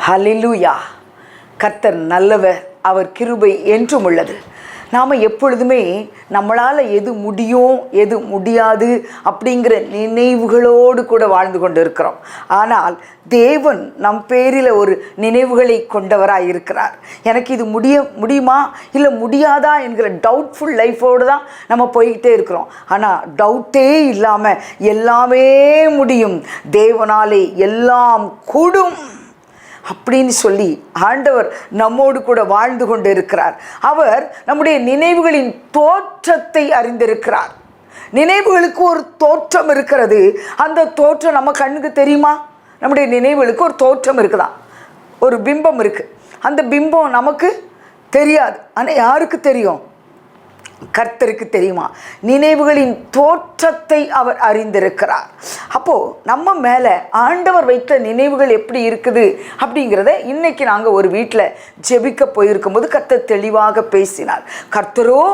ஹல்லேலூயா. கர்த்தர் நல்லவர், அவர் கிருபை என்றும் உள்ளது. நாம் எப்பொழுதுமே நம்மளால் எது முடியும் எது முடியாது அப்படிங்கிற நினைவுகளோடு கூட வாழ்ந்து கொண்டு இருக்கிறோம். ஆனால் தேவன் நம் பேரில் ஒரு நினைவுகளை கொண்டவராக இருக்கிறார். எனக்கு இது முடியுமா இல்லை முடியாதா என்கிற டவுட்ஃபுல் லைஃபோடு தான் நம்ம போய்கிட்டே இருக்கிறோம். ஆனால் டவுட்டே இல்லாமல் எல்லாமே முடியும், தேவனாலே எல்லாம் கூடும் அப்படின்னு சொல்லி ஆண்டவர் நம்மோடு கூட வாழ்ந்து கொண்டு இருக்கிறார். அவர் நம்முடைய நினைவுகளின் தோற்றத்தை அறிந்திருக்கிறார். நினைவுகளுக்கு ஒரு தோற்றம் இருக்கிறது. அந்த தோற்றம் நம்ம கண்ணுக்கு தெரியுமா? நம்முடைய நினைவுகளுக்கு ஒரு தோற்றம் இருக்குதான், ஒரு பிம்பம் இருக்குது. அந்த பிம்பம் நமக்கு தெரியாது, ஆனால் யாருக்கு தெரியும்? கர்த்தருக்கு தெரியுமா? நினைவுகளின் தோற்றத்தை அவர் அறிந்திருக்கிறார். அப்போது நம்ம மேலே ஆண்டவர் வைத்த நினைவுகள் எப்படி இருக்குது அப்படிங்கிறத இன்னைக்கு நாங்கள் ஒரு வீட்டில் ஜெபிக்க போயிருக்கும்போது கர்த்தர் தெளிவாக பேசினார். கர்த்தரோ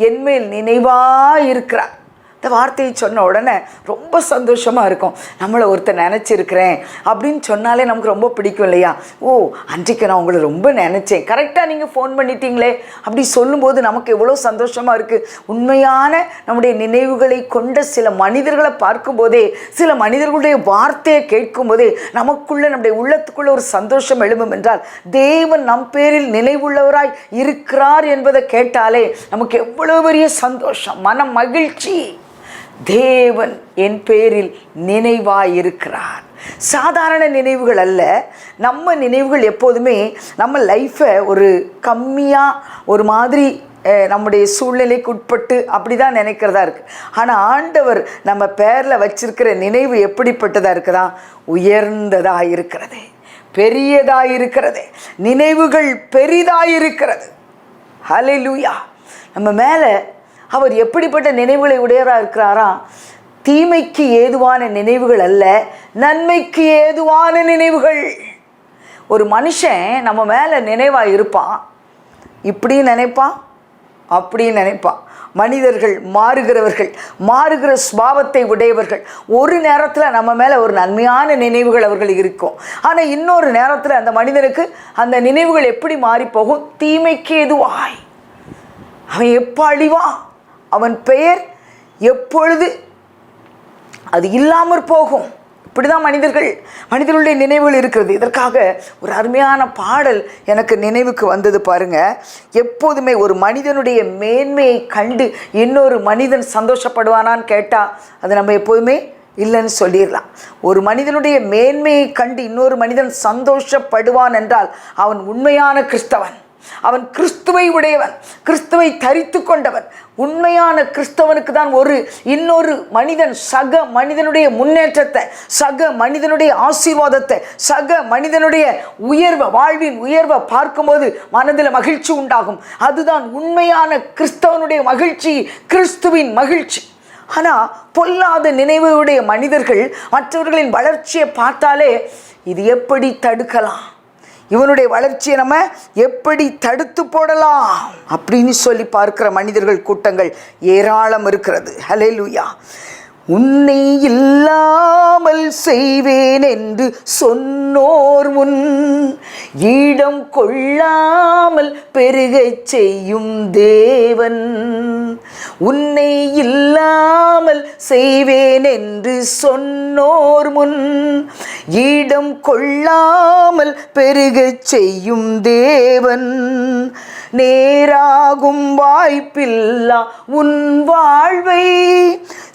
என்மேல் நினைவாக இருக்கிறார். இந்த வார்த்தையை சொன்ன உடனே ரொம்ப சந்தோஷமாக இருக்கும். நம்மளை ஒருத்தர் நினச்சிருக்கிறேன் அப்படின்னு சொன்னாலே நமக்கு ரொம்ப பிடிக்கும் இல்லையா? ஓ, அன்றைக்கு நான் உங்களை ரொம்ப நினச்சேன், கரெக்டாக நீங்கள் ஃபோன் பண்ணிட்டீங்களே அப்படி சொல்லும்போது நமக்கு எவ்வளோ சந்தோஷமாக இருக்குது. உண்மையான நம்முடைய நினைவுகளை கொண்ட சில மனிதர்களை பார்க்கும்போதே, சில மனிதர்களுடைய வார்த்தையை கேட்கும்போதே நமக்குள்ளே, நம்முடைய உள்ளத்துக்குள்ளே ஒரு சந்தோஷம் எழும்பும் என்றால், தேவன் நம் பேரில் நினைவுள்ளவராய் இருக்கிறார் என்பதை கேட்டாலே நமக்கு எவ்வளோ பெரிய சந்தோஷம், மன மகிழ்ச்சி. தேவன் என் பேரில் நினைவாயிருக்கிறார். சாதாரண நினைவுகள் அல்ல. நம்ம நினைவுகள் எப்போதுமே நம்ம லைஃப்பை ஒரு கம்மியாக ஒரு மாதிரி நம்முடைய சூழ்நிலைக்கு உட்பட்டு அப்படி தான் நினைக்கிறதா இருக்குது. ஆனால் ஆண்டவர் நம்ம பேரில் வச்சிருக்கிற நினைவு எப்படிப்பட்டதாக இருக்குதா? உயர்ந்ததாக இருக்கிறது, பெரியதாக இருக்கிறது, நினைவுகள் பெரிதாக இருக்கிறது. ஹல்லேலூயா. நம்ம மேலே அவர் எப்படிப்பட்ட நினைவுகளை உடையவராக இருக்கிறாரா? தீமைக்கு ஏதுவான நினைவுகள் அல்ல, நன்மைக்கு ஏதுவான நினைவுகள். ஒரு மனுஷன் நம்ம மேலே நினைவாக இருப்பான், இப்படி நினைப்பான், அப்படி நினைப்பான். மனிதர்கள் மாறுகிறவர்கள், மாறுகிற சுபாவத்தை உடையவர்கள். ஒரு நேரத்தில் நம்ம மேலே ஒரு நன்மையான நினைவுகள் அவர்கள் இருக்கும், ஆனால் இன்னொரு நேரத்தில் அந்த மனிதனுக்கு அந்த நினைவுகள் எப்படி மாறி போகும்? தீமைக்கு ஏதுவாய். அவன் எப்போ அழிவான், அவன் பெயர் எப்பொழுது அது இல்லாமற் போகும். இப்படி தான் மனிதர்களுடைய நினைவுகள் இருக்கிறது. இதற்காக ஒரு அருமையான பாடல் எனக்கு நினைவுக்கு வந்தது பாருங்க. எப்போதுமே ஒரு மனிதனுடைய மேன்மையை கண்டு இன்னொரு மனிதன் சந்தோஷப்படுவானான்னு கேட்டால் அது நம்ம எப்போதுமே இல்லைன்னு சொல்லிடலாம். ஒரு மனிதனுடைய மேன்மையை கண்டு இன்னொரு மனிதன் சந்தோஷப்படுவான் என்றால் அவன் உண்மையான கிறிஸ்தவன், அவன் கிறிஸ்துவை உடையவன், கிறிஸ்துவை தரித்து கொண்டவன். உண்மையான கிறிஸ்தவனுக்கு தான் இன்னொரு மனிதன் சக மனிதனுடைய முன்னேற்றத்தை, சக மனிதனுடைய ஆசீர்வாதத்தை, சக மனிதனுடைய உயர்வை, வாழ்வின் உயர்வை பார்க்கும்போது மனதில் மகிழ்ச்சி உண்டாகும். அதுதான் உண்மையான கிறிஸ்தவனுடைய மகிழ்ச்சி, கிறிஸ்துவின் மகிழ்ச்சி. ஆனால் பொல்லாத நினைவுடைய மனிதர்கள் மற்றவர்களின் வளர்ச்சியை பார்த்தாலே இது எப்படி தடுக்கலாம், இவனுடைய வளர்ச்சியை நம்ம எப்படி தடுத்து போடலாம் அப்படின்னு சொல்லி பார்க்கிற மனிதர்கள் கூட்டங்கள் ஏராளம் இருக்கிறது. ஹல்லேலூயா. உன்னை இல்லாமல் செய்வேன் என்று சொன்னோர் முன் இடம் கொள்ளாமல் பெருகச் செய்யும் தேவன். உன்னை இல்லாமல் செய்வேன் என்று சொன்னோர் முன் இடம் கொள்ளாமல் பெருகச் செய்யும் தேவன். நேராகும் வாய்ப்பில்லா உன் வாழ்வை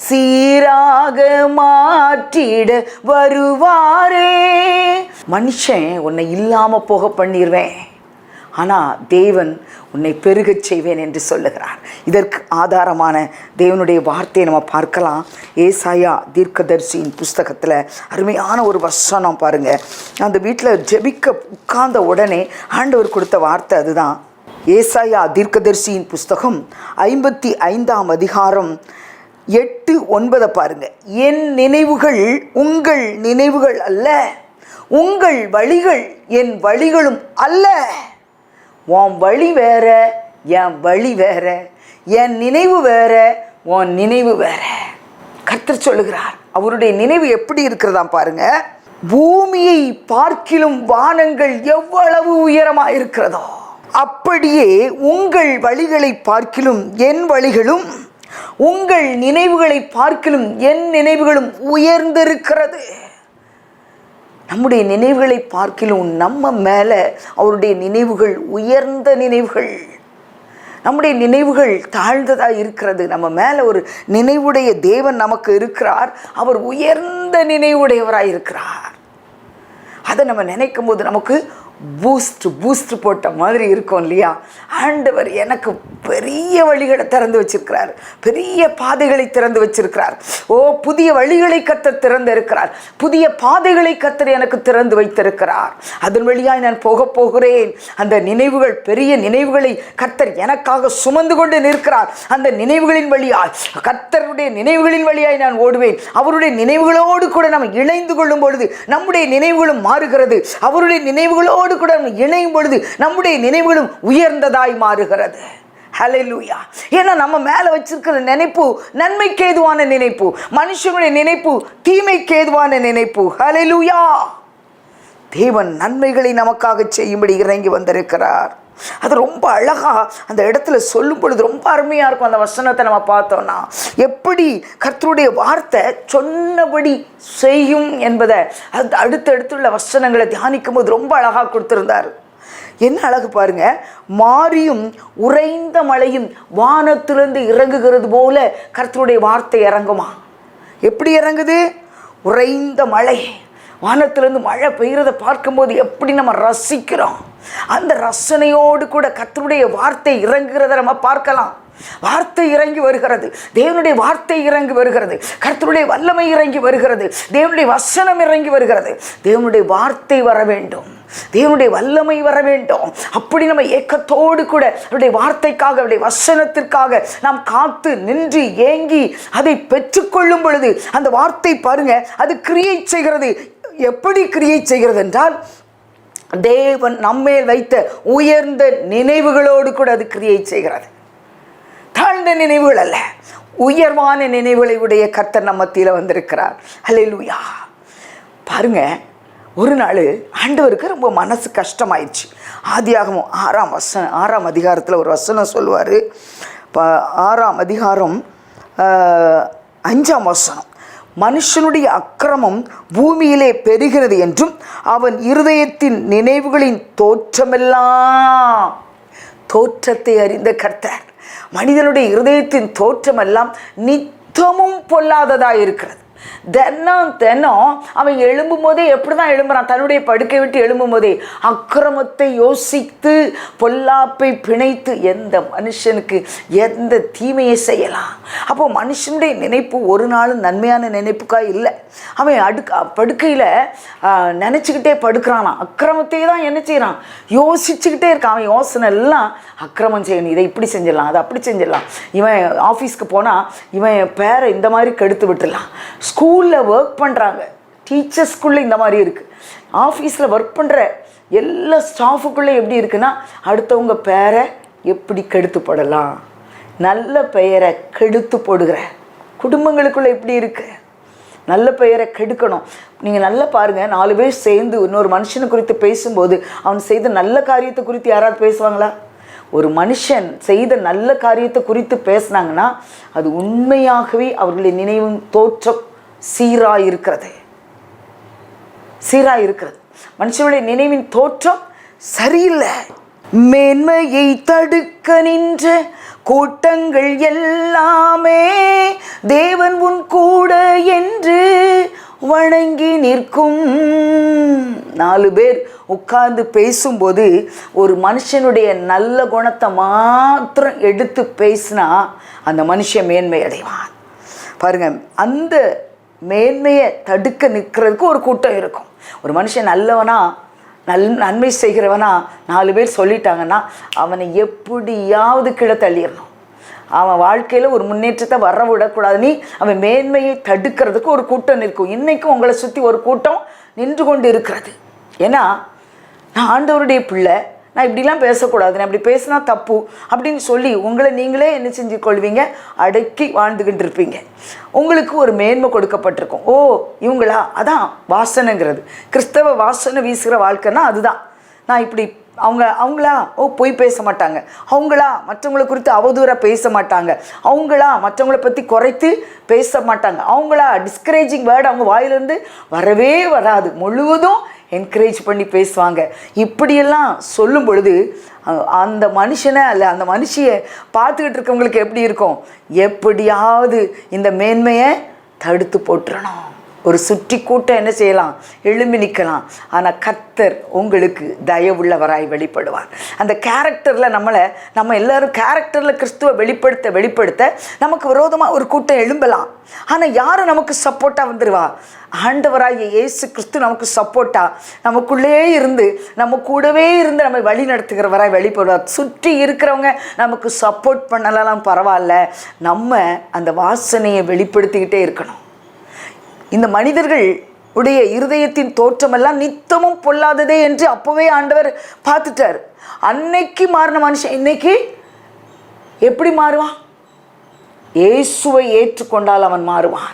சீராக மாற்றிட வருவாரே. மனுஷன் உன்னை இல்லாமல் போக பண்ணிடுவேன், ஆனால் தேவன் உன்னை பெருகச் செய்வேன் என்று சொல்லுகிறார். இதற்கு ஆதாரமான தேவனுடைய வார்த்தையை நம்ம பார்க்கலாம். ஏசாயா தீர்க்கதரிசியின் புஸ்தகத்தில் அருமையான ஒரு வசனம் பாருங்கள். அந்த வீட்டில் ஜெபிக்க உட்கார்ந்த உடனே ஆண்டவர் கொடுத்த வார்த்தை அதுதான். ஏசாயா தீர்க்கதரிசியின் புஸ்தகம் 55ஆம் அதிகாரம் 8-9 பாருங்க. என் நினைவுகள் உங்கள் நினைவுகள் அல்ல, உங்கள் வழிகள் என் வழிகளும் அல்ல. உன் வழி வேற, என் வழி வேற, என் நினைவு வேற, உன் நினைவு வேற. கர்த்தர் சொல்லுகிறார். அவருடைய நினைவு எப்படி இருக்கிறதாம் பாருங்க. பூமியை பார்க்கிலும் வானங்கள் எவ்வளவு உயரமாயிருக்கிறதோ அப்படியே உங்கள் வழிகளை பார்க்கிலும் என் வழிகளும், உங்கள் நினைவுகளை பார்க்கிலும் என் நினைவுகளும் உயர்ந்திருக்கிறது. நம்முடைய நினைவுகளை பார்க்கிலும் நம்ம மேலே அவருடைய நினைவுகள் உயர்ந்த நினைவுகள். நம்முடைய நினைவுகள் தாழ்ந்ததாக இருக்கிறது. நம்ம மேலே ஒரு நினைவுடைய தேவன் நமக்கு இருக்கிறார். அவர் உயர்ந்த நினைவுடையவராக இருக்கிறார். அதை நம்ம நினைக்கும் போது நமக்கு பூஸ்ட் போட்ட மாதிரி இருக்கும் இல்லையா? ஆண்டவர் எனக்கு பெரிய வழிகளை திறந்து வச்சிருக்கிறார், பெரிய பாதைகளை திறந்து வச்சிருக்கிறார். புதிய வழிகளை கர்த்தர் திறந்து இருக்கிறார், புதிய பாதைகளை கர்த்தர் எனக்கு திறந்து வைத்திருக்கிறார். அதன் வழியாய் நான் போகிறேன். அந்த நினைவுகள், பெரிய நினைவுகளை கர்த்தர் எனக்காக சுமந்து கொண்டு நிற்கிறார். அந்த நினைவுகளின் வழியாய், கர்த்தருடைய நினைவுகளின் வழியாய் நான் ஓடுவேன். அவருடைய நினைவுகளோடு கூட நம்ம இணைந்து கொள்ளும் பொழுது நம்முடைய நினைவுகளும் மாறுகிறது. அவருடைய நினைவுகளோடு கூட இணையும் பொழுது நம்முடைய நினைவுகளும் உயர்ந்ததாய் மாறுகிறது. ஹல்லேலூயா. ஏன்னா நம்ம மேல வச்சிருக்கிற நினைப்பு நன்மைக்கு ஏதுவான நினைப்பு, மனுஷனுடைய நினைப்பு தீமைக்கு ஏதுவான நினைப்பு. ஹல்லேலூயா. தேவன் நன்மைகளை நமக்காக செய்யும்படி இறங்கி வந்திருக்கிறார். அது ரொம்ப அழகா அந்த இடத்துல சொல்லும் பொழுது ரொம்ப அருமையா இருக்கும். அந்த வசனத்தை நம்ம பார்த்தோம்னா எப்படி கர்த்தருடைய வார்த்தை சொன்னபடி செய்யும் என்பதை அது அடுத்தடுத்துள்ள வசனங்களை தியானிக்கும் போது ரொம்ப அழகா கொடுத்திருந்தார். என்ன அழகு பாருங்க. மாரியும் உறைந்த மழையும் வானத்திலிருந்து இறங்குகிறது போல கர்த்தருடைய வார்த்தை இறங்குமா? எப்படி இறங்குது? உறைந்த மழை, வானத்திலிருந்து மழை பெய்கிறத பார்க்கும்போது எப்படி நம்ம ரசிக்கிறோம். அந்த ரசனையோடு கூட கர்த்தருடைய வார்த்தை இறங்குகிறத நம்ம பார்க்கலாம். வார்த்தை இறங்கி வருகிறது, தேவனுடைய வார்த்தை இறங்கி வருகிறது, கர்த்தருடைய வல்லமை இறங்கி வருகிறது, தேவனுடைய வசனம் இறங்கி வருகிறது. தேவனுடைய வார்த்தை வர வேண்டும், தேவனுடைய வல்லமை வர வேண்டும். அப்படி நம்ம ஏக்கத்தோடு கூட அவருடைய வார்த்தைக்காக, அவருடைய வசனத்திற்காக நாம் காத்து நின்று ஏங்கி அதை பெற்றுக்கொள்ளும் பொழுது அந்த வார்த்தை பாருங்க, அது கிரியேட் செய்கிறது. எப்படி கிரியேட் செய்கிறது என்றால், தேவன் நம்மேல் வைத்த உயர்ந்த நினைவுகளோடு கூட அது கிரியேட் செய்கிறது. தாழ்ந்த நினைவுகள் அல்ல, உயர்வான நினைவுகளை உடைய கர்த்தர் நம்ம மத்தியில் வந்திருக்கிறார். ஹல்லேலூயா. பாருங்க, ஒரு நாள் ஆண்டவருக்கு ரொம்ப மனசு கஷ்டமாயிடுச்சு. ஆதியாகமம் 6ஆம் அதிகாரத்தில் ஒரு வசனம் சொல்லுவார். 6ஆம் அதிகாரம் 5ஆம் வசனம், மனுஷனுடைய அக்கிரமம் பூமியிலே பெருகிறது என்றும் அவன் இருதயத்தின் நினைவுகளின் தோற்றமெல்லாம், தோற்றத்தை அறிந்த கர்த்தர், மனிதனுடைய இருதயத்தின் தோற்றமெல்லாம் நித்தமும் பொல்லாததாக இருக்கிறது. தினம் அவன் எழும்பும் போதே எப்படி தான் எழும்புறான்? தன்னுடைய படுக்கை விட்டு எழும்பும் போதே அக்கிரமத்தை யோசித்து பொல்லாப்பை பிணைத்து எந்த மனுஷனுக்கு எந்த தீமையை செய்யலாம்? அப்போ மனுஷனுடைய நினைப்பு ஒரு நாளும் நன்மையான நினைப்புக்கா இல்லை. அவன் படுக்கையில் நினச்சிக்கிட்டே படுக்கிறானா, அக்கிரமத்தை தான் என்ன செய்கிறான்? யோசிச்சுக்கிட்டே இருக்கான். அவன் யோசனை எல்லாம் அக்கிரமம் செய்யணும், இதை இப்படி செஞ்சிடலாம், அதை அப்படி செஞ்சிடலாம். இவன் ஆஃபீஸ்க்கு போனால் இவன் பேரை இந்த மாதிரி கெடுத்து விட்டுடலாம். ஸ்கூலில் ஒர்க் பண்ணுறாங்க, டீச்சர்ஸ்குள்ளே இந்த மாதிரி இருக்குது. ஆஃபீஸில் ஒர்க் பண்ணுற எல்லா ஸ்டாஃபுக்குள்ளே எப்படி இருக்குன்னா, அடுத்தவங்க பேரை எப்படி கெடுத்து போடலாம், நல்ல பெயரை கெடுத்து போடுகிற குடும்பங்களுக்குள்ளே எப்படி இருக்குது? நல்ல பெயரை கெடுக்கணும். நீங்கள் நல்லா பாருங்கள், 4 பேர் சேர்ந்து இன்னொரு மனுஷனை குறித்து பேசும்போது அவன் செய்த நல்ல காரியத்தை குறித்து யாராவது பேசுவாங்களா? ஒரு மனுஷன் செய்த நல்ல காரியத்தை குறித்து பேசினாங்கன்னா அது உண்மையாகவே அவர்களுடைய நினைவும் தோற்றம் சீராக இருக்கிறது. மனுஷனுடைய நினைவின் தோற்றம் சரியில்லை. மேன்மையை தடுக்க நின்ற கூட்டங்கள் எல்லாமே தேவன் உன் கூட என்று வணங்கி நிற்கும். 4 பேர் உட்கார்ந்து பேசும்போது ஒரு மனுஷனுடைய நல்ல குணத்தை மாத்திரம் எடுத்து பேசினா அந்த மனுஷன் மேன்மை அடைவான். பாருங்க, அந்த மேன்மையை தடுக்க நிற்கிறதுக்கு ஒரு கூட்டம் இருக்கும். ஒரு மனுஷன் நல்லவனா, நன்மை செய்கிறவனா 4 பேர் சொல்லிட்டாங்கன்னா அவனை எப்படியாவது கீழே தள்ளிடணும். அவன் வாழ்க்கையில் ஒரு முன்னேற்றத்தை வர விடக்கூடாதுன்னு அவன் மேன்மையை தடுக்கிறதுக்கு ஒரு கூட்டம் நிற்கும். இன்றைக்கும் உங்களை சுற்றி ஒரு கூட்டம் நின்று கொண்டு இருக்கிறது. ஏன்னா நான் ஆண்டவருடைய பிள்ளை, நான் இப்படிலாம் பேசக்கூடாது, நான் இப்படி பேசினா தப்பு அப்படின்னு சொல்லி உங்களை நீங்களே என்ன செஞ்சு கொள்வீங்க, அடக்கி வாழ்ந்துக்கிட்டு இருப்பீங்க. உங்களுக்கு ஒரு மேன்மை கொடுக்கப்பட்டிருக்கும். ஓ இவங்களா, அதான் வாசனைங்கிறது. கிறிஸ்தவ வாசனை வீசுகிற வாழ்க்கைன்னா அதுதான். நான் இப்படி அவங்களா பொய் பேச மாட்டாங்க, அவங்களா மற்றவங்களை குறித்து அவதூறாக பேச மாட்டாங்க, அவங்களா மற்றவங்களை பற்றி குறைத்து பேச மாட்டாங்க, அவங்களா டிஸ்கரேஜிங் வேர்டு அவங்க வாயிலிருந்து வரவே வராது, முழுவதும் என்கரேஜ் பண்ணி பேசுவாங்க. இப்படியெல்லாம் சொல்லும் பொழுது அந்த மனுஷனை அல்ல அந்த மனுஷியை பார்த்துக்கிட்டு இருக்கவங்களுக்கு எப்படி இருக்கும், எப்படியாவது இந்த மேன்மையை தடுத்து போட்டுறணும். ஒரு சுற்றி கூட்டம் என்ன செய்யலாம், எழும்பி நிற்கலாம். ஆனால் கர்த்தர் உங்களுக்கு தயவுள்ளவராய் வெளிப்படுவார். அந்த கேரக்டரில் நம்ம எல்லாரும் கேரக்டரில் கிறிஸ்துவை வெளிப்படுத்த நமக்கு விரோதமாக ஒரு கூட்டம் எழும்பலாம். ஆனால் யாரும் நமக்கு சப்போர்ட்டாக வந்துடுவா, ஆண்டவராகிய இயேசு கிறிஸ்து நமக்கு சப்போர்ட்டாக நமக்குள்ளே இருந்து நம்ம கூடவே இருந்து நம்ம வழி நடத்துகிறவராய் வெளிப்படுவார். சுற்றி இருக்கிறவங்க நமக்கு சப்போர்ட் பண்ணலாம் பரவாயில்ல, நம்ம அந்த வாசனையை வெளிப்படுத்திக்கிட்டே இருக்கணும். இந்த மனிதர்கள் உடைய இருதயத்தின் தோற்றமெல்லாம் நித்தமும் பொல்லாததே என்று அப்போவே ஆண்டவர் பார்த்துட்டார். அன்னைக்கு மாறின மனுஷன் இன்னைக்கு எப்படி மாறுவான்? இயேசுவை ஏற்றுக்கொண்டால் அவன் மாறுவான்,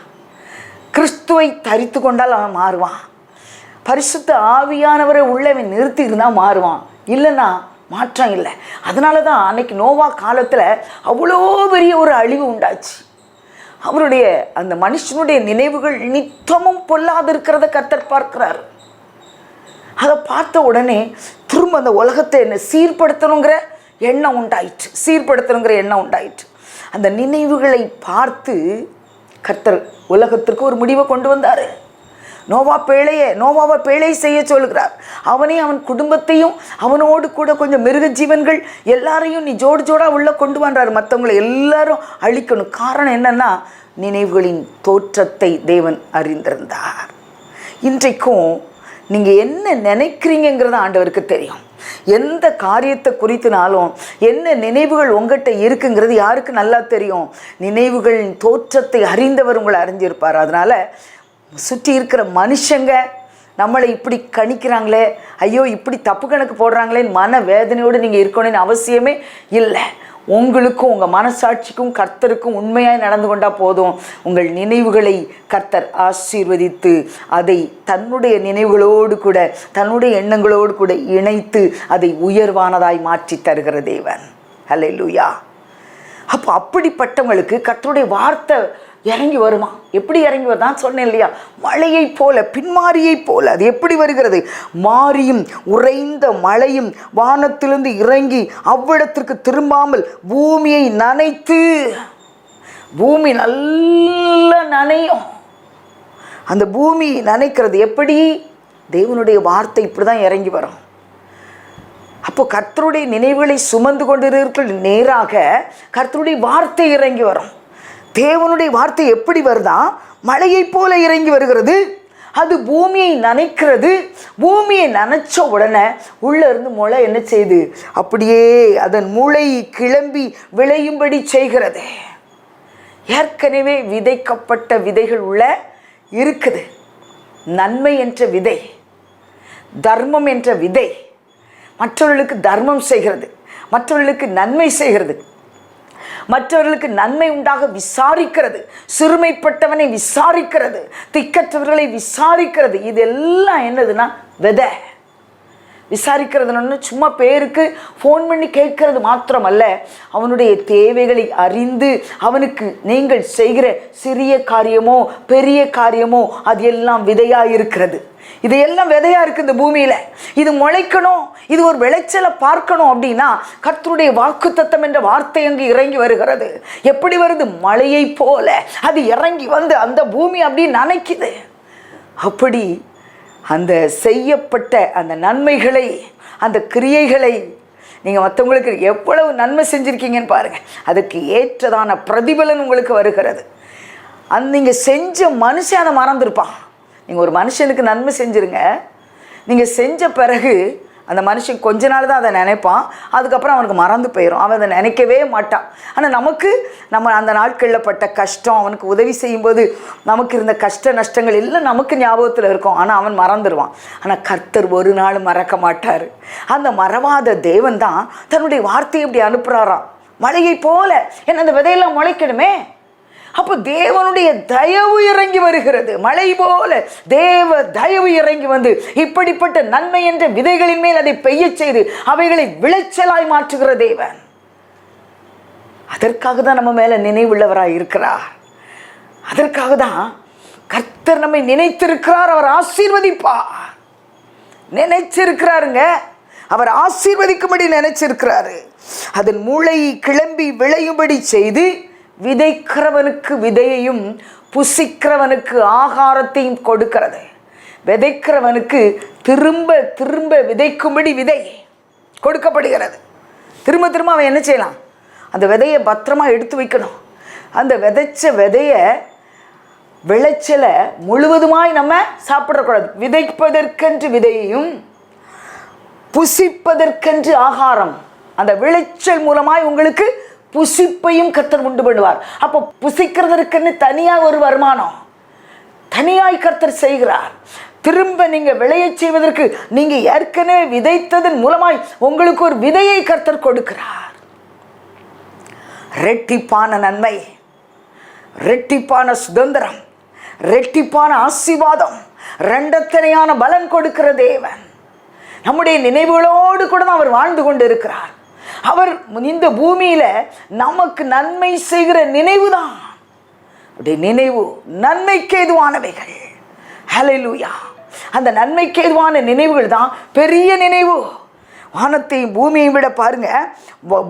கிறிஸ்துவை தரித்து கொண்டால் அவன் மாறுவான், பரிசுத்த ஆவியானவரை உள்ளவன் நிறுத்தி இருந்தால் மாறுவான், இல்லைன்னா மாற்றம் இல்லை. அதனால தான் அன்னைக்கு நோவா காலத்தில் அவ்வளோ பெரிய ஒரு அழிவு உண்டாச்சு. அவருடைய அந்த மனுஷனுடைய நினைவுகள் நித்தமும் பொல்லாது இருக்கிறத கர்த்தர் பார்க்கிறார். அதை பார்த்த உடனே திரும்ப அந்த உலகத்தை என்ன சீர்படுத்தணுங்கிற எண்ணம் உண்டாயிற்று. அந்த நினைவுகளை பார்த்து கர்த்தர் உலகத்திற்கு ஒரு முடிவை கொண்டு வந்தார். நோவாவை பேழை செய்ய சொல்கிறார். அவனே அவன் குடும்பத்தையும் அவனோடு கூட கொஞ்சம் மிருக ஜீவன்கள் எல்லாரையும் நீ ஜோடா உள்ள கொண்டு வந்தார். மற்றவங்களை எல்லாரும் அழிக்கணும். காரணம் என்னன்னா, நினைவுகளின் தோற்றத்தை தேவன் அறிந்திருந்தார். இன்றைக்கும் நீங்கள் என்ன நினைக்கிறீங்கிறத ஆண்டவருக்கு தெரியும். எந்த காரியத்தை குறித்துனாலும் என்ன நினைவுகள் உங்கள்கிட்ட இருக்குங்கிறது யாருக்கு நல்லா தெரியும்? நினைவுகளின் தோற்றத்தை அறிந்தவர் உங்களை அறிஞ்சிருப்பார். அதனால் சுற்றி இருக்கிற மனுஷங்க நம்மளை இப்படி கணிக்கிறாங்களே, ஐயோ இப்படி தப்பு கணக்கு போடுறாங்களேன்னு மன வேதனையோடு நீங்கள் இருக்கணும்னு அவசியமே இல்லை. உங்களுக்கும் உங்கள் மனசாட்சிக்கும் கர்த்தருக்கும் உண்மையாய் நடந்து கொண்டால் போதும். உங்கள் நினைவுகளை கர்த்தர் ஆசீர்வதித்து அதை தன்னுடைய நினைவுகளோடு கூட தன்னுடைய எண்ணங்களோடு கூட இணைத்து அதை உயர்வானதாய் மாற்றி தருகிற தேவன். ஹல்லேலூயா. அப்போ அப்படிப்பட்டவங்களுக்கு கர்த்தருடைய வார்த்தை இறங்கி வருமா? எப்படி இறங்கி வருது? நான் சொன்னேன் இல்லையா, மழையை போல, பின்மாரியை போல. அது எப்படி வருகிறது? மாரியும் உறைந்த மழையும் வானத்திலிருந்து இறங்கி அவ்விடத்திற்கு திரும்பாமல் பூமியை நனைத்து, பூமி நல்லா நனையும். அந்த பூமி நனைக்கிறது எப்படி? தேவனுடைய வார்த்தை இப்படி தான் இறங்கி வரும். அப்போ கர்த்தருடைய நினைவுகளை சுமந்து கொண்டிருக்கிற நேராக கர்த்தருடைய வார்த்தை இறங்கி வரும். தேவனுடைய வார்த்தை எப்படி வருதா? மழையை போல இறங்கி வருகிறது. அது பூமியை நனைக்கிறது. பூமியை நனைச்ச உடனே உள்ளே இருந்து முளை என்ன செய்யுது? அப்படியே அதன் முளை கிளம்பி விளையும்படி செய்கிறது. ஏற்கனவே விதைக்கப்பட்ட விதைகள் உள்ள இருக்குது. நன்மை என்ற விதை, தர்மம் என்ற விதை, மற்றவர்களுக்கு தர்மம் செய்கிறது, மற்றவர்களுக்கு நன்மை செய்கிறது, மற்றவர்களுக்கு நன்மை உண்டாக விசாரிக்கிறது, சிறுமைப்பட்டவனை விசாரிக்கிறது, திக்கற்றவர்களை விசாரிக்கிறது. இதெல்லாம் என்னதுன்னா விதை. விசாரிக்கிறதுன்னு சும்மா பேருக்கு ஃபோன் பண்ணி கேட்கறது மாத்திரமல்ல, அவனுடைய தேவைகளை அறிந்து அவனுக்கு நீங்கள் செய்கிற சிறிய காரியமோ பெரிய காரியமோ அது எல்லாம் விதையாக இருக்கிறது. இதையெல்லாம் விதையா இருக்கு இந்த பூமியில. இது முளைக்கணும், இது ஒரு விளைச்சலை பார்க்கணும் அப்படின்னா கர்த்தருடைய வாக்குத்தத்தம் என்ற வார்த்தை அங்கு இறங்கி வருகிறது. எப்படி வருது? மழையை போல அது இறங்கி வந்து அந்த பூமி அப்படி நனைக்குது. அப்படி அந்த செய்யப்பட்ட அந்த நன்மைகளை, அந்த கிரியைகளை நீங்கள் மற்றவங்களுக்கு எவ்வளவு நன்மை செஞ்சுருக்கீங்கன்னு பாருங்கள். அதுக்கு ஏற்றதான பிரதிபலன் உங்களுக்கு வருகிறது. அந்த நீங்கள் செஞ்ச மனுஷன் அதை மறந்துருப்பான். நீங்கள் ஒரு மனுஷனுக்கு நன்மை செஞ்சுருங்க, நீங்கள் செஞ்ச பிறகு அந்த மனுஷன் கொஞ்ச நாள் தான் அதை நினைப்பான், அதுக்கப்புறம் அவனுக்கு மறந்து போயிடும், அவன் அதை நினைக்கவே மாட்டான். ஆனால் நமக்கு நம்ம அந்த நாட்களில் பட்ட கஷ்டம், அவனுக்கு உதவி செய்யும்போது நமக்கு இருந்த கஷ்ட நஷ்டங்கள் எல்லாம் நமக்கு ஞாபகத்தில் இருக்கும். ஆனால் அவன் மறந்துடுவான். ஆனால் கர்த்தர் ஒரு நாள் மறக்க மாட்டார். அந்த மறவாத தேவன் தான் தன்னுடைய வார்த்தையை இப்படி அனுப்புகிறாராம், மழையை போல. ஏன்னா அந்த விதையெல்லாம் முளைக்கணுமே. அப்போ தேவனுடைய தயவு இறங்கி வருகிறது, மழை போல தேவ தயவு இறங்கி வந்து இப்படிப்பட்ட நன்மை என்ற விதைகளின் மேல் அதை பெய்ய செய்து அவைகளை விளைச்சலாய் மாற்றுகிற தேவன். அதற்காக தான் நம்ம மேல நினைவுள்ளவராய் இருக்கிறார். அதற்காக தான் கர்த்தர் நம்மை நினைத்திருக்கிறார். அவர் ஆசீர்வதிப்பார். நினைச்சிருக்கிறாருங்க, அவர் ஆசீர்வதிக்கும்படி நினைச்சிருக்கிறாரு. அதன் மூளை கிளம்பி விளையும்படி செய்து விதைக்கிறவனுக்கு விதையையும் புசிக்கிறவனுக்கு ஆகாரத்தையும் கொடுக்கிறது. விதைக்கிறவனுக்கு திரும்ப திரும்ப விதைக்கும்படி விதை கொடுக்கப்படுகிறது. திரும்ப திரும்ப அவன் என்ன செய்யலாம்? அந்த விதையை பத்திரமா எடுத்து வைக்கணும். அந்த விதைச்ச விதையை விளைச்சலை முழுவதுமாய் நம்ம சாப்பிடக்கூடாது. விதைப்பதற்கென்று விதையையும் புசிப்பதற்கென்று ஆகாரம். அந்த விளைச்சல் மூலமாய் உங்களுக்கு புசிப்பையும் கர்த்தர் உண்டு பண்ணுவார். அப்போ புசிக்கிறதற்குன்னு தனியாக ஒரு வருமானம் தனியாய் கர்த்தர் செய்கிறார். திரும்ப நீங்க விளைய செய்வதற்கு நீங்க ஏற்கனவே விதைத்ததன் மூலமாய் உங்களுக்கு ஒரு விதையை கர்த்தர் கொடுக்கிறார். ரெட்டிப்பான நன்மை, ரெட்டிப்பான சுதந்திரம், ரெட்டிப்பான ஆசீர்வாதம், ரெண்டத்தனையான பலன் கொடுக்கிற தேவன் நம்முடைய நினைவுகளோடு கூட தான் அவர் வாழ்ந்து கொண்டு இருக்கிறார். அவர் இந்த பூமியில நமக்கு நன்மை செய்கிற நினைவு தான். அப்படி நினைவு நன்மைக்கு ஏதுவானவைகள். ஹல்லேலூயா. அந்த நன்மைக்கு ஏதுவான நினைவுகள் தான் பெரிய நினைவு. வானத்தையும் பூமியையும் விட பாருங்க,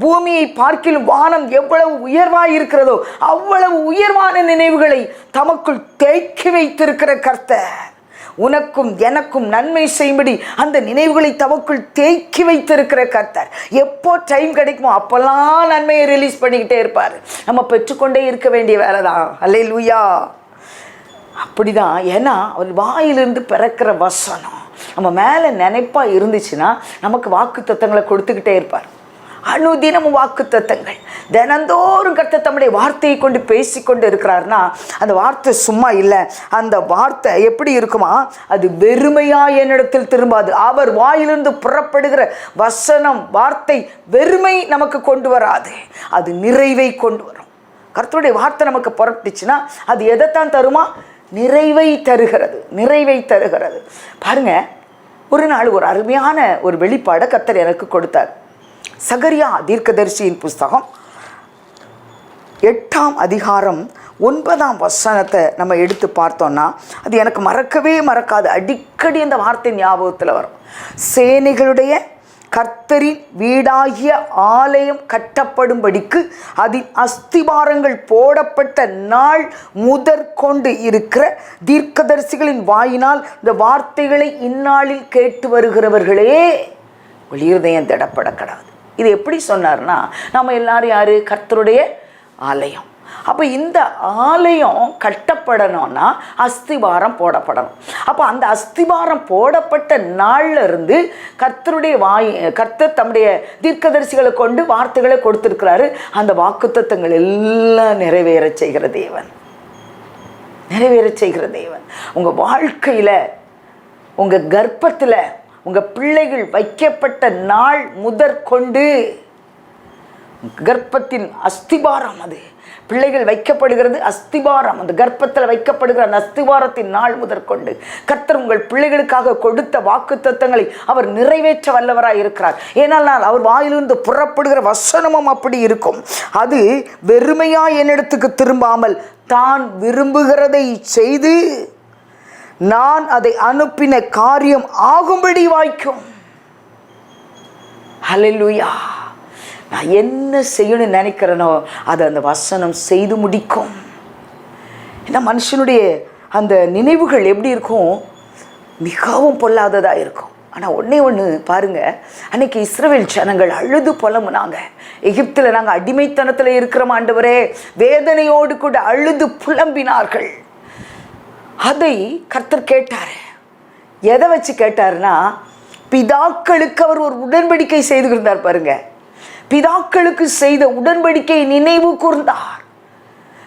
பூமியை பார்க்கிலும் வானம் எவ்வளவு உயர்வாய் இருக்கிறதோ அவ்வளவு உயர்வான நினைவுகளை தமக்குள் தேக்கி வைத்திருக்கிற கர்த்தர் உனக்கும் எனக்கும் நன்மை செய்யும்படி அந்த நினைவுகளை தமக்குள் தேக்கி வைத்திருக்கிற கர்த்தர். எப்போ டைம் கிடைக்குமோ அப்போல்லாம் நன்மையை ரிலீஸ் பண்ணிக்கிட்டே இருப்பார். நம்ம பெற்றுக்கொண்டே இருக்க வேண்டிய வேலை தான். அல்லேலூயா. அப்படிதான். ஏன்னா அவர் வாயிலிருந்து பிறக்கிற வசனம் நம்ம மேலே நினைப்பாக இருந்துச்சுன்னா நமக்கு வாக்கு தத்தங்களை கொடுத்துக்கிட்டே இருப்பார். அனுதினமும் வாக்கு தத்தங்கள். தினந்தோறும் கர்த்தர் தம்முடைய வார்த்தையை கொண்டு பேசிக்கொண்டு இருக்கிறார்னா அந்த வார்த்தை சும்மா இல்லை. அந்த வார்த்தை எப்படி இருக்குமா? அது வெறுமையா என்னிடத்தில் திரும்பாது. அவர் வாயிலிருந்து புறப்படுகிற வசனம் வார்த்தை வெறுமை நமக்கு கொண்டு வராது, அது நிறைவை கொண்டு வரும். கர்த்தருடைய வார்த்தை நமக்கு புறப்பட்டுச்சுன்னா அது எதைத்தான் தருமா? நிறைவை தருகிறது, நிறைவை தருகிறது. பாருங்க, ஒரு நாள் ஒரு அருமையான ஒரு வெளிப்பாடை கர்த்தர் எனக்கு கொடுத்தார். சகரியா தீர்க்கதரிசியின் புஸ்தகம் 8ஆம் அதிகாரம் 9ஆம் வசனத்தை நம்ம எடுத்து பார்த்தோம்னா அது எனக்கு மறக்கவே மறக்காது. அடிக்கடி அந்த வார்த்தை ஞாபகத்தில் வரும். சேனைகளுடைய கர்த்தரின் வீடாகிய ஆலயம் கட்டப்படும்படிக்கு அதன் அஸ்திபாரங்கள் போடப்பட்ட நாள் முதற்கொண்டு இருக்கிற தீர்க்கதரிசிகளின் வாயினால் இந்த வார்த்தைகளை இந்நாளில் கேட்டு வருகிறவர்களே இருதயம் திடப்பட கடவுது. இது எப்படி சொன்னார்னா, நம்ம எல்லாரும் யாரு? கர்த்தருடைய ஆலயம். அப்போ இந்த ஆலயம் கட்டப்படணும்னா அஸ்திபாரம் போடப்படணும். அப்போ அந்த அஸ்திபாரம் போடப்பட்ட நாள்ல இருந்து கர்த்தர் தம்முடைய தீர்க்கதரிசிகளை கொண்டு வார்த்தைகளை கொடுத்திருக்கிறாரு. அந்த வாக்குத்தத்தங்கள் எல்லாம் நிறைவேற செய்கிற தேவன், நிறைவேற செய்கிற தேவன். உங்க வாழ்க்கையில, உங்க கர்ப்பத்தில் உங்க பிள்ளைகள் வைக்கப்பட்ட நாள் முதற்கொண்டு கர்ப்பத்தின் அஸ்திபாரம், அது பிள்ளைகள் வைக்கப்படுகிறது அஸ்திபாரம், அந்த கர்ப்பத்தில் வைக்கப்படுகிற அந்த அஸ்திபாரத்தின் நாள் முதற்கொண்டு கர்த்தர் உங்கள் பிள்ளைகளுக்காக கொடுத்த வாக்குத்தத்தங்களை அவர் நிறைவேற்ற வல்லவராய் இருக்கிறார். ஏனால் அவர் வாயிலிருந்து புறப்படுகிற வசனமும் அப்படி இருக்கும். அது வெறுமையா என்னிடத்துக்கு திரும்பாமல் தான் விரும்புகிறதை செய்து நான் அதை அனுப்பின காரியம் ஆகும்படி வாய்க்கும். ஹல்லேலூயா. நான் என்ன செய்யணும்னு நினைக்கிறேனோ அதை அந்த வசனம் செய்து முடிக்கும். ஏன்னா மனுஷனுடைய அந்த நினைவுகள் எப்படி இருக்கும்? மிகவும் பொல்லாததாக இருக்கும். ஆனால் ஒன்று பாருங்க, அன்னைக்கு இஸ்ரவேல் ஜனங்கள் அழுது புலம்புனாங்க. எகிப்தில் நாங்கள் அடிமைத்தனத்தில் இருக்கிற ஆண்டவரே, வேதனையோடு கூட அழுது புலம்பினார்கள். அதை கர்த்தர் கேட்டார். எதை வச்சு கேட்டாருன்னா, பிதாக்களுக்கு அவர் ஒரு உடன்படிக்கை செய்திருந்தார் பாருங்க. பிதாக்களுக்கு செய்த உடன்படிக்கை நினைவு கூர்ந்தார்.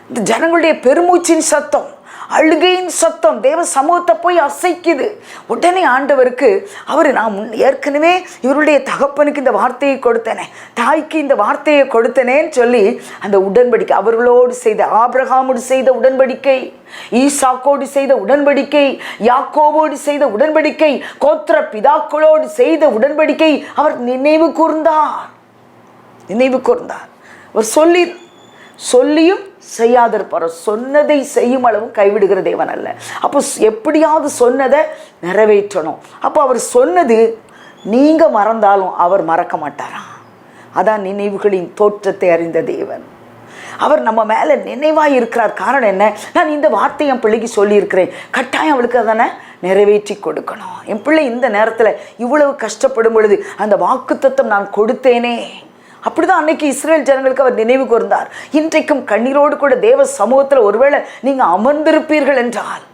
இந்த ஜனங்களுடைய பெருமூச்சின் சத்தம், அழுகையின் சத்தம் தேவ சமூகத்தை போய் அசைக்குது. உடனே ஆண்டவருக்கு நான் ஏற்கனவே இவருடைய தகப்பனுக்கு இந்த வார்த்தையை கொடுத்தேனே, தாய்க்கு இந்த வார்த்தையை கொடுத்தனேன்னு சொல்லி அந்த உடன்படிக்கை, அவர்களோடு செய்த, ஆபிரகாமோடு செய்த உடன்படிக்கை, ஈசாக்கோடு செய்த உடன்படிக்கை, யாக்கோபோடு செய்த உடன்படிக்கை, கோத்திர பிதாக்களோடு செய்த உடன்படிக்கை அவர் நினைவு கூர்ந்தார். அவர் சொல்லியும் செய்யாதிருப்பார். சொன்னதை செய்யும் அளவும் கைவிடுகிற தேவன் அல்ல. அப்போ எப்படியாவது சொன்னதை நிறைவேற்றணும். அப்போ அவர் சொன்னது நீங்க மறந்தாலும் அவர் மறக்க மாட்டாராம். அதான் நினைவுகளின் தோற்றத்தை அறிந்த தேவன். அவர் நம்ம மேலே நினைவாக இருக்கிறார். காரணம் என்ன? நான் இந்த வார்த்தையை என் பிள்ளைக்கு சொல்லியிருக்கிறேன், கட்டாயம் அவளுக்கு அதனை நிறைவேற்றி கொடுக்கணும். என் பிள்ளை இந்த நேரத்தில் இவ்வளவு கஷ்டப்படும் பொழுது அந்த வாக்குத்தத்தம் நான் கொடுத்தேனே. அப்படிதான் அன்னைக்கு இஸ்ரேல் ஜனங்களுக்கு அவர் நினைவு கூர்ந்தார். இன்றைக்கும் கண்ணீரோடு கூட தேவ சமூகத்தில் ஒருவேளை நீங்கள் அமர்ந்திருப்பீர்கள் என்றால்,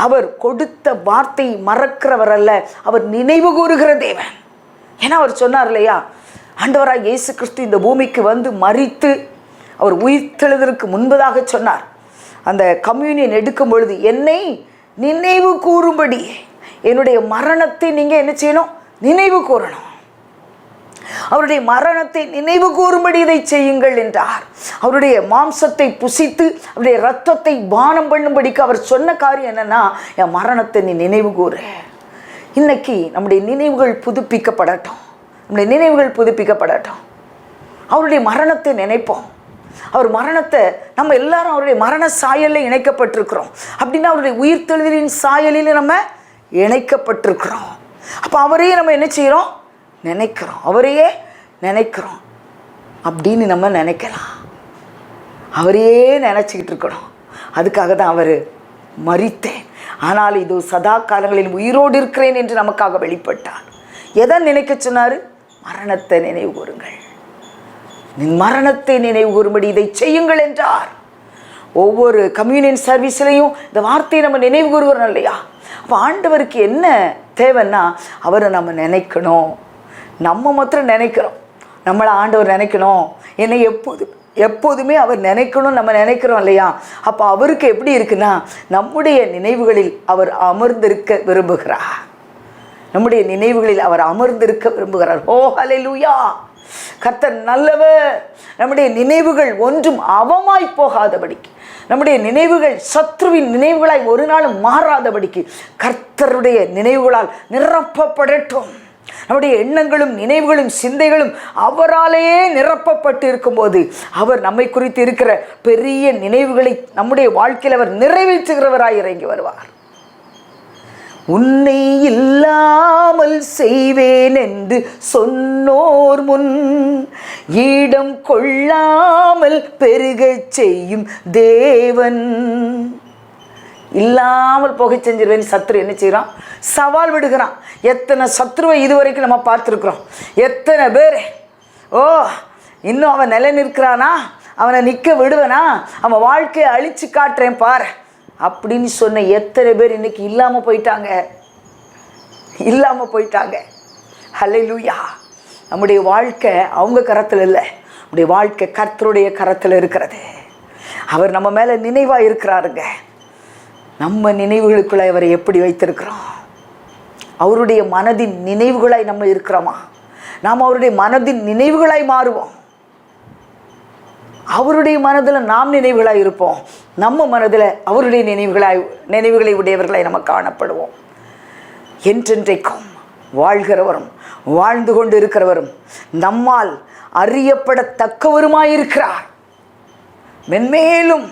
அவர் கொடுத்த வார்த்தை மறக்கிறவர் அல்ல, அவர் நினைவு கூறுகிற தேவன். ஏன்னா அவர் சொன்னார் இல்லையா, ஆண்டவராக இயேசு கிறிஸ்து இந்த பூமிக்கு வந்து மரித்து அவர் உயிர்த்தெழுதற்கு முன்பதாக சொன்னார், அந்த கம்யூனியன் எடுக்கும் பொழுது என்னை நினைவு கூறும்படி என்னுடைய மரணத்தை நீங்கள் என்ன செய்யணும்? நினைவு கூறணும். அவருடைய மரணத்தை நினைவு கூறும்படி இதை செய்யுங்கள் என்றார். அவருடைய மாம்சத்தை புசித்து அவருடைய இரத்தத்தை பானம் பண்ணும்படிக்கு அவர் சொன்ன காரியம் என்னன்னா, என் மரணத்தை நீ நினைவு கூறு. இன்னைக்கு நம்முடைய நினைவுகள் புதுப்பிக்கப்படட்டும். அவருடைய மரணத்தை நினைப்போம். அவர் மரணத்தை நம்ம எல்லாரும் அவருடைய மரண சாயலில் இணைக்கப்பட்டிருக்கிறோம். அப்படின்னா அவருடைய உயிர்த்தெழுதலின் சாயலில் நம்ம இணைக்கப்பட்டிருக்கிறோம். அப்போ அவரையே நம்ம என்ன செய்கிறோம்? அவரையே நினைக்கிறோம் அப்படின்னு நம்ம நினைக்கலாம். அவரையே நினச்சிக்கிட்டு இருக்கணும். அதுக்காக தான் அவர் மரித்தேன், ஆனால் இதோ சதா காலங்களில் உயிரோடு இருக்கிறேன் என்று நமக்காக வெளிப்பட்டார். எதை நினைக்க சொன்னார்? மரணத்தை நினைவு கூறுங்கள். மரணத்தை நினைவு கூறும்படி இதை செய்யுங்கள் என்றார். ஒவ்வொரு கம்யூனியன் சர்வீஸ்லையும் இந்த வார்த்தையை நம்ம நினைவு கூறுகிறோம் இல்லையா? அப்போ ஆண்டவருக்கு என்ன தேவைன்னா, அவரை நம்ம நினைக்கணும். நம்ம மாத்திரம் நினைக்கிறோம், நம்மளை ஆண்டவர் நினைக்கணும், என்னை எப்போதுமே அவர் நினைக்கணும் நம்ம நினைக்கிறோம் இல்லையா? அப்போ அவருக்கு எப்படி இருக்குன்னா, நம்முடைய நினைவுகளில் அவர் அமர்ந்திருக்க விரும்புகிறார். ஓ ஹல்லேலூயா! கர்த்தர் நல்லவர். நம்முடைய நினைவுகள் ஒன்றும் அவமாய் போகாதபடிக்கு, நம்முடைய நினைவுகள் சத்ருவின் நினைவுகளாய் ஒரு நாளும் மாறாதபடிக்கு கர்த்தருடைய நினைவுகளால் நிரப்பப்படட்டும். நம்முடைய எண்ணங்களும் நினைவுகளும் சிந்தைகளும் அவராலேயே நிரப்பப்பட்டு இருக்கும்போது, அவர் நம்மை குறித்து இருக்கிற பெரிய நினைவுகளை நம்முடைய வாழ்க்கையில் அவர் நிறைவேற்றுகிறவராய் இறங்கி வருவார். உன்னை இல்லாமல் செய்வேன் என்று சொன்னோர் முன் இடம் கொள்ளாமல் பெருகச் செய்யும் தேவன். இல்லாமல் போக செஞ்சிருவேன் சத்ரு என்ன செய்கிறான்? சவால் விடுகிறான். எத்தனை சத்ருவை இதுவரைக்கும் நம்ம பார்த்துருக்குறோம். எத்தனை பேர் இன்னும் அவன் நிலை நிற்கிறானா, அவனை நிற்க விடுவேனா, அவன் வாழ்க்கையை அழிச்சு காட்டுறேன் பாரு அப்படின்னு சொன்ன எத்தனை பேர் இன்னைக்கு இல்லாமல் போயிட்டாங்க. ஹல்லேலூயா! நம்முடைய வாழ்க்கை அவங்க கரத்தில் இல்லை, நம்முடைய வாழ்க்கை கர்த்தருடைய கரத்தில் இருக்கிறது. அவர் நம்ம மேலே நினைவாக இருக்கிறாருங்க. நம்ம நினைவுகளுக்குள்ளே அவரை எப்படி வைத்திருக்கிறோம்? அவருடைய மனதின் நினைவுகளாய் நம்ம இருக்கிறோமா? நாம் அவருடைய மனதின் நினைவுகளாய் மாறுவோம். அவருடைய மனதில் நாம் நினைவுகளாய் இருப்போம். நம்ம மனதில் அவருடைய நினைவுகளை உடையவர்களாய் நம்ம காணப்படுவோம். என்றென்றைக்கும் வாழ்கிறவரும் வாழ்ந்து கொண்டு இருக்கிறவரும் நம்மால் அறியப்படத்தக்கவருமாயிருக்கிறார். மென்மேலும்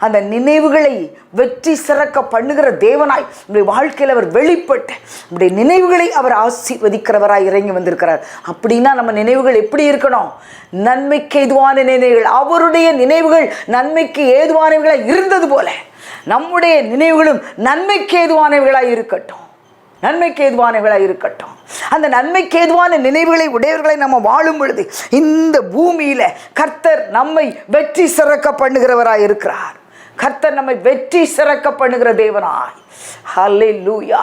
அந்த நினைவுகளை வெற்றி சிறக்க பண்ணுகிற தேவனாய் நம்முடைய வாழ்க்கையில் அவர் வெளிப்பட்டு நம்முடைய நினைவுகளை அவர் ஆசீர்வதிக்கிறவராய் இறங்கி வந்திருக்கிறார். அப்படின்னா நம்ம நினைவுகள் எப்படி இருக்கணும்? நன்மைக்கு ஏதுவான நினைவுகள். அவருடைய நினைவுகள் நன்மைக்கு ஏதுவானவைகளாய் இருந்தது போல நம்முடைய நினைவுகளும் நன்மைக்கு ஏதுவானவைகளாய் இருக்கட்டும். அந்த நன்மைக்கு ஏதுவான நினைவுகளை உடையவர்களை நம்ம வாழும் பொழுது இந்த பூமியில கர்த்தர் நம்மை வெற்றி சிறக்க பண்ணுகிறவராய் இருக்கிறார். கர்த்தர் நம்மை வெற்றி சிறக்க பண்ணுகிற தேவனாய். ஹல்லேலூயா.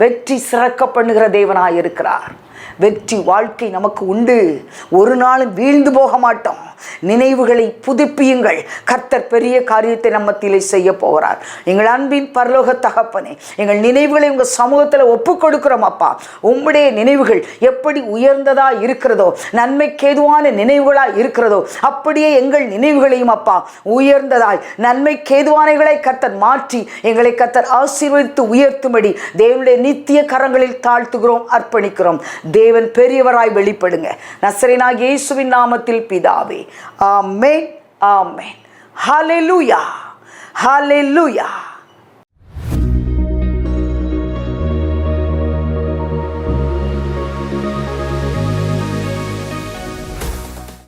வெற்றி சிறக்க பண்ணுகிற தேவனாய் இருக்கிறார். வெற்றி வாழ்க்கை நமக்கு உண்டு. ஒரு நாளும் வீழ்ந்து போக மாட்டோம். நினைவுகளை புதுப்பியுங்கள். கர்த்தர் பெரிய காரியத்தை நம்ம மத்தியிலே செய்ய போகிறார். எங்கள் அன்பின் பரலோக தகப்பனே, எங்கள் நினைவுகளை உங்கள் சமூகத்தில் ஒப்பு கொடுக்கிறோம் அப்பா. உம்முடைய நினைவுகள் எப்படி உயர்ந்ததா இருக்கிறதோ, நன்மைக்கேதுவான நினைவுகளா இருக்கிறதோ, அப்படியே எங்கள் நினைவுகளையும் அப்பா உயர்ந்ததாய் நன்மைக்கேதுவானைகளை கர்த்தர் மாற்றி எங்களை கர்த்தர் ஆசீர்வதித்து உயர்த்தும்படி தேவனுடைய நித்திய கரங்களில் தாழ்த்துகிறோம், அர்ப்பணிக்கிறோம். தேவன் பெரியவராய் வெளிப்படுங்க. நசரேனாகிய இயேசுவின் நாமத்தில் பிதாவே, ஆமென், ஆமென். ஹல்லேலூயா, ஹல்லேலூயா.